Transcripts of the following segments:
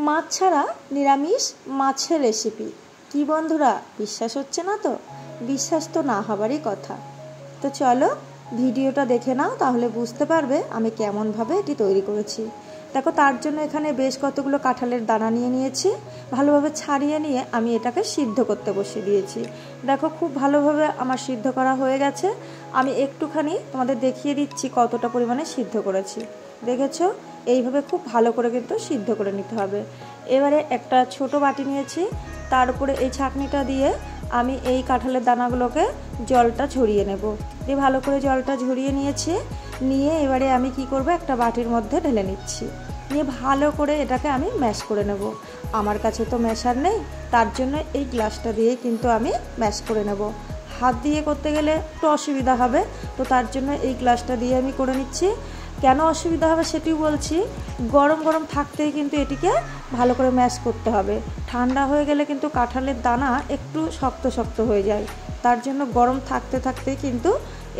মাছ ছাড়া নিরামিষ মাছের রেসিপি কি বন্ধুরা, বিশ্বাস হচ্ছে না তো? বিশ্বাস তো না হবারই কথা। তো চলো ভিডিওটা দেখে নাও, তাহলে বুঝতে পারবে আমি কেমনভাবে এটি তৈরি করেছি। দেখো, তার জন্য এখানে বেশ কতগুলো কাঁঠালের দানা নিয়ে নিয়েছি। ভালোভাবে ছাড়িয়ে নিয়ে আমি এটাকে সিদ্ধ করতে বসিয়ে দিয়েছি। দেখো, খুব ভালোভাবে আমার সিদ্ধ করা হয়ে গেছে। আমি একটুখানি তোমাদের দেখিয়ে দিচ্ছি কতটা পরিমাণে সিদ্ধ করেছি। দেখেছো, এইভাবে খুব ভালো করে কিন্তু সিদ্ধ করে নিতে হবে। এবারে একটা ছোট বাটি নিয়েছি, তার উপরে এই ছাঁকনিটা দিয়ে আমি এই কাঁঠালের দানাগুলোকে জলটা ঝরিয়ে নেব। দিয়ে ভালো করে জলটা ঝরিয়ে নিয়েছি। নিয়ে এবারে আমি কি করব, একটা বাটির মধ্যে ঢেলে নিচ্ছি। নিয়ে ভালো করে এটাকে আমি ম্যাশ করে নেব। আমার কাছে তো ম্যাশার নেই, তার জন্য এই গ্লাসটা দিয়ে কিন্তু আমি ম্যাশ করে নেব। হাত দিয়ে করতে গেলে একটু অসুবিধা হবে, তো তার জন্য এই গ্লাসটা দিয়ে আমি করে নিচ্ছি। কেন অসুবিধা হবে সেটিও বলছি। গরম গরম থাকতেই কিন্তু এটিকে ভালো করে ম্যাশ করতে হবে। ঠান্ডা হয়ে গেলে কিন্তু কাঁঠালের দানা একটু শক্ত শক্ত হয়ে যায়, তার জন্য গরম থাকতে থাকতেই কিন্তু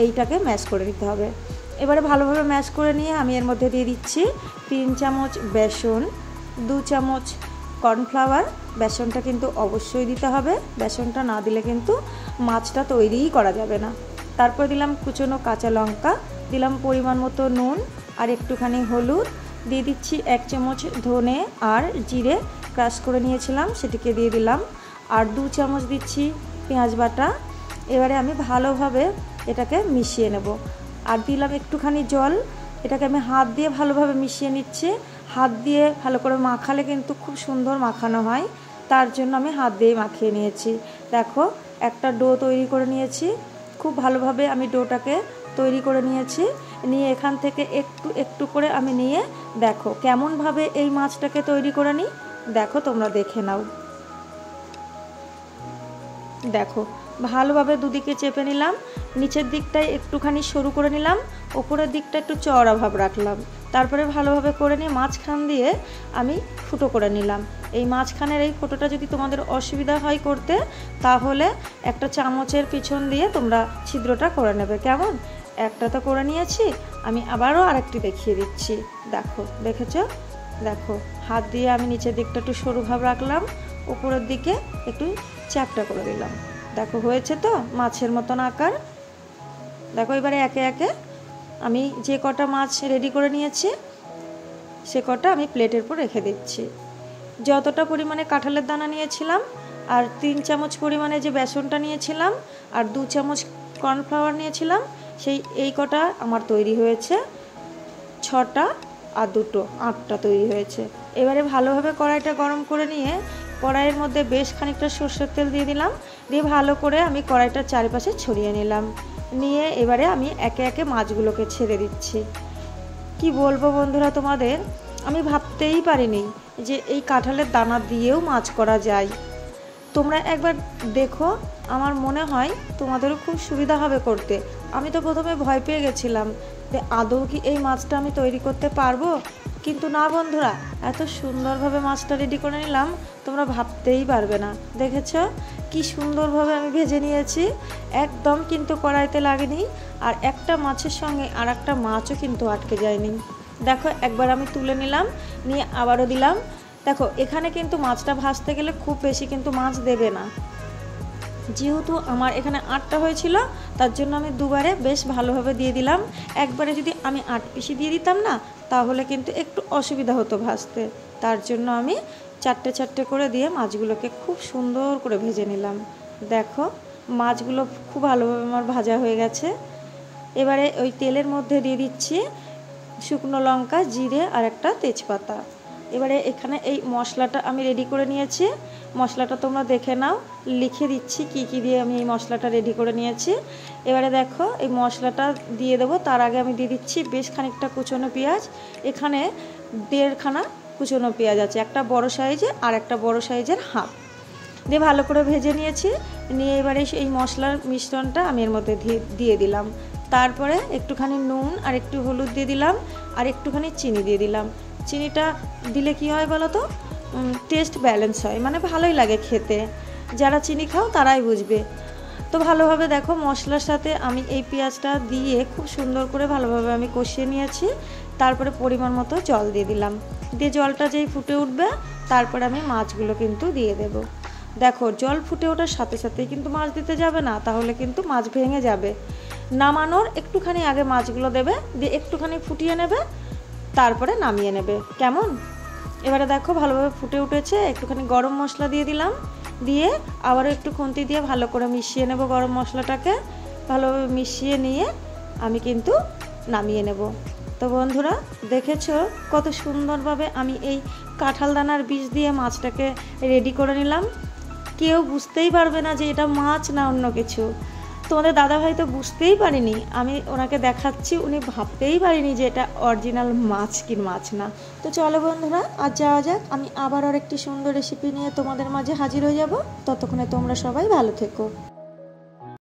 এইটাকে ম্যাশ করে নিতে হবে। এবারে ভালোভাবে ম্যাশ করে নিয়ে আমি এর মধ্যে দিয়ে দিচ্ছি 3 চামচ বেসন, 2 চামচ কর্নফ্লাওয়ার। বেসনটা কিন্তু অবশ্যই দিতে হবে, বেসনটা না দিলে কিন্তু মাছটা তৈরিই করা যাবে না। তারপর দিলাম কুচনো কাঁচা লঙ্কা, দিলাম পরিমাণ মতো নুন আর একটুখানি হলুদ, দিয়ে দিচ্ছি 1 চামচ ধনে আর জিরে ক্রাশ করে নিয়েছিলাম, সেটিকে দিয়ে দিলাম। আর 2 চামচ দিচ্ছি পেঁয়াজ বাটা। এবারে আমি ভালোভাবে এটাকে মিশিয়ে নেব। আর দিলাম একটুখানি জল। এটাকে আমি হাত দিয়ে ভালোভাবে মিশিয়ে নিচ্ছি। হাত দিয়ে ভালো করে মাখালে কিন্তু খুব সুন্দর মাখানো হয়, তার জন্য আমি হাত দিয়েই মাখিয়ে নিয়েছি। দেখো, একটা ডো তৈরি করে নিয়েছি। খুব ভালোভাবে আমি ডোটাকে তৈরি করে নিয়েছি। নিয়ে এখান থেকে একটু একটু করে আমি নিয়ে দেখো কেমনভাবে এই মাছটাকে তৈরি করে নিই। দেখো, তোমরা দেখে নাও। দেখো, ভালোভাবে দুদিকে চেপে নিলাম। নিচের দিকটায় একটুখানি সরু করে নিলাম, ওপরের দিকটা একটু চওড়া ভাব রাখলাম। তারপরে ভালোভাবে করে নিয়ে মাঝখান দিয়ে আমি ফুটো করে নিলাম। এই মাঝখানের এই ফুটোটা যদি তোমাদের অসুবিধা হয় করতে, তাহলে একটা চামচের পিছন দিয়ে তোমরা ছিদ্রটা করে নেবে। কেমন, একটা তো করে নিয়েছি, আমি আবারও আরেকটি দেখিয়ে দিচ্ছি। দেখো, দেখেছো? দেখো, হাত দিয়ে আমি নিচের দিকটা একটু সরু ভাব রাখলাম, উপরের দিকে একটু চ্যাপটা করে দিলাম। দেখো, হয়েছে তো মাছের মতন আকার। দেখো, এবারে একে একে আমি যে কটা মাছ রেডি করে নিয়েছি সে কটা আমি প্লেটের উপর রেখে দিচ্ছি। যতটা পরিমাণে কাঁঠালের দানা নিয়েছিলাম আর 3 চামচ পরিমাণে যে বেসনটা নিয়েছিলাম আর 2 চামচ কর্নফ্লাওয়ার নিয়েছিলাম, এই কটা আমার তৈরি হয়েছে 6টা, আর 2টো 8টা তৈরি হয়েছে। এবারে ভালোভাবে কড়াইটা গরম করে নিয়ে কড়াইয়ের মধ্যে বেশ খানিকটা সর্ষের তেল দিয়ে দিলাম। দিয়ে ভালো করে আমি কড়াইটার চারিপাশে ছড়িয়ে নিলাম। নিয়ে এবারে আমি একে একে মাছগুলোকে ছেড়ে দিচ্ছি। কি বলবো বন্ধুরা তোমাদের, আমি ভাবতেই পারিনি যে এই কাঁঠালের দানা দিয়েও মাছ করা যায়। তোমরা একবার দেখো, আমার মনে হয় তোমাদেরও খুব সুবিধা হবে করতে। আমি তো প্রথমে ভয় পেয়ে গেছিলাম যে আদৌ কি এই মাছটা আমি তৈরি করতে পারবো, কিন্তু না বন্ধুরা, এত সুন্দরভাবে মাছটা রেডি করে নিলাম তোমরা ভাবতেই পারবে না। দেখেছো কি সুন্দরভাবে আমি ভেজে নিয়েছি, একদম কিন্তু কড়াইতে লাগেনি। আর একটা মাছের সঙ্গে আর একটা মাছও কিন্তু আটকে যায়নি। দেখো, একবার আমি তুলে নিলাম, নিয়ে আবারও দিলাম। দেখো, এখানে কিন্তু মাছটা ভাজতে গেলে খুব বেশি কিন্তু মাছ দেবে না। যেহেতু আমার এখানে 8টা হয়েছিল, তার জন্য আমি দুবারে বেশ ভালোভাবে দিয়ে দিলাম। একবারে যদি আমি 8 পিসি দিয়ে দিতাম না, তাহলে কিন্তু একটু অসুবিধা হতো ভাজতে। তার জন্য আমি 4টে 4টে করে দিয়ে মাছগুলোকে খুব সুন্দর করে ভেজে নিলাম। দেখো, মাছগুলো খুব ভালোভাবে আমার ভাজা হয়ে গেছে। এবারে ওই তেলের মধ্যে দিয়ে দিচ্ছি শুকনো লঙ্কা, জিরে আর একটা তেজপাতা। এবারে এখানে এই মশলাটা আমি রেডি করে নিয়েছি। মশলাটা তোমরা দেখে নাও, লিখে দিচ্ছি কি কি দিয়ে আমি এই মশলাটা রেডি করে নিয়েছি। এবারে দেখো, এই মশলাটা দিয়ে দেবো। তার আগে আমি দিয়ে দিচ্ছি বেশ খানিকটা কুচনো পেঁয়াজ। এখানে 1.5 খানা কুচনো পেঁয়াজ আছে, একটা বড় সাইজে আর একটা বড় সাইজের হাফ। দিয়ে ভালো করে ভেজে নিয়েছি। নিয়ে এবারে এই মশলার মিশ্রণটা আমি এর মধ্যে দিয়ে দিলাম। তারপরে একটুখানি নুন আর একটু হলুদ দিয়ে দিলাম, আর একটুখানি চিনি দিয়ে দিলাম। চিনিটা দিলে কি হয় বলো তো, টেস্ট ব্যালেন্স হয়, মানে ভালোই লাগে খেতে। যারা চিনি খাও তারাই বুঝবে। তো ভালোভাবে দেখো, মশলার সাথে আমি এই পেঁয়াজটা দিয়ে খুব সুন্দর করে ভালোভাবে আমি কষিয়ে নিয়েছি। তারপরে পরিমাণ মতো জল দিয়ে দিলাম, দিয়ে জলটা যেই ফুটে উঠবে তারপরে আমি মাছগুলো কিন্তু দিয়ে দেব। দেখো জল ফুটে ওঠার সাথে সাথেই কিন্তু মাছ দিতে যাবে না, তাহলে কিন্তু মাছ ভেঙে যাবে। নামানোর একটুখানি আগে মাছগুলো দেবে, দিয়ে একটুখানি ফুটিয়ে নেবে, তারপরে নামিয়ে নেবে। কেমন? এবারে দেখো ভালোভাবে ফুটে উঠেছে, একটুখানি গরম মশলা দিয়ে দিলাম, দিয়ে আবারও একটু খুন্তি দিয়ে ভালো করে মিশিয়ে নেব। গরম মশলাটাকে ভালোভাবে মিশিয়ে নিয়ে আমি কিন্তু নামিয়ে নেব। তো বন্ধুরা দেখেছো কত সুন্দরভাবে আমি এই কাঁঠাল দানার বীজ দিয়ে মাছটাকে রেডি করে নিলাম। কেউ বুঝতেই পারবে না যে এটা মাছ না অন্য কিছু। তোমাদের দাদাভাই তো বুঝতেই পারিনি, আমি ওনাকে দেখাচ্ছি, উনি ভাবতেই পারিনি যে এটা অরিজিনাল মাছ কি মাছ না। তো চলো বন্ধুরা আজ যাওয়া যাক, আমি আবার আরেকটি সুন্দর রেসিপি নিয়ে তোমাদের মাঝে হাজির হয়ে যাব। ততক্ষণে তোমরা সবাই ভালো থেকো।